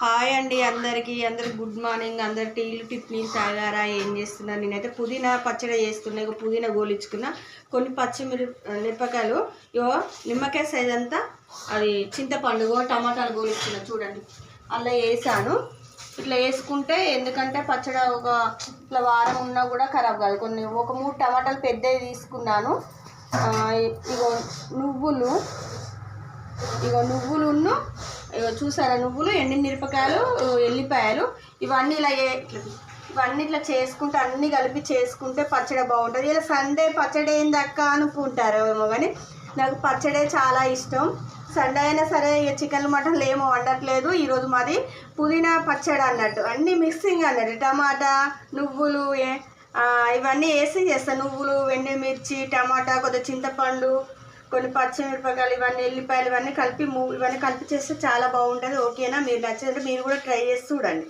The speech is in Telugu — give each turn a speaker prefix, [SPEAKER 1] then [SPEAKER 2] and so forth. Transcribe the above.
[SPEAKER 1] హాయ్ అండి అందరికీ గుడ్ మార్నింగ్. అందరు టీలు టిఫిన్లు తాగారా? ఏం చేస్తున్నారు? నేనైతే పుదీనా పచ్చడి చేస్తున్నా. ఇక పుదీనా గోలించుకున్నా. కొన్ని మిరపకాయలు ఇగో నిమ్మకాయ సైజ్ అంతా అది చింతపండు టమాటాలు గోలించుకున్నా చూడండి. అలా వేసాను. ఇట్లా వేసుకుంటే ఎందుకంటే పచ్చడి ఒక ఇట్లా వారం ఉన్నా కూడా ఖరాబ్ కాదు. ఒక 3 టమాటాలు పెద్దవి తీసుకున్నాను. ఇగో నువ్వులు చూసారా, నువ్వులు, ఎండిన మిరపకాయలు, ఎల్లిపాయలు ఇవన్నీ ఇట్లా చేసుకుంటే అన్నీ కలిపి చేసుకుంటే పచ్చడి బాగుంటుంది. ఇలా సండే పచ్చడి ఏందక్క అనుకుంటారు ఏమో, కానీ నాకు పచ్చడే చాలా ఇష్టం. సండే అయినా సరే ఇక చికెన్ మటన్లు ఏమో వండట్లేదు. ఈరోజు మాది పుదీనా పచ్చడి అన్నట్టు, అన్నీ మిక్సింగ్ అన్నట్టు. టమాటా, నువ్వులు ఇవన్నీ వేసి చేస్తాను. నువ్వులు, ఎండుమిర్చి, టమాటా, కొద్దిగా చింతపండు, కొన్ని పచ్చిమిరపకాయలు, ఇవన్నీ ఎల్లిపాయలు ఇవన్నీ కలిపి చేస్తే చాలా బాగుంటుంది. ఓకేనా? మీరు నచ్చినట్టు మీరు కూడా ట్రై చేసి చూడండి.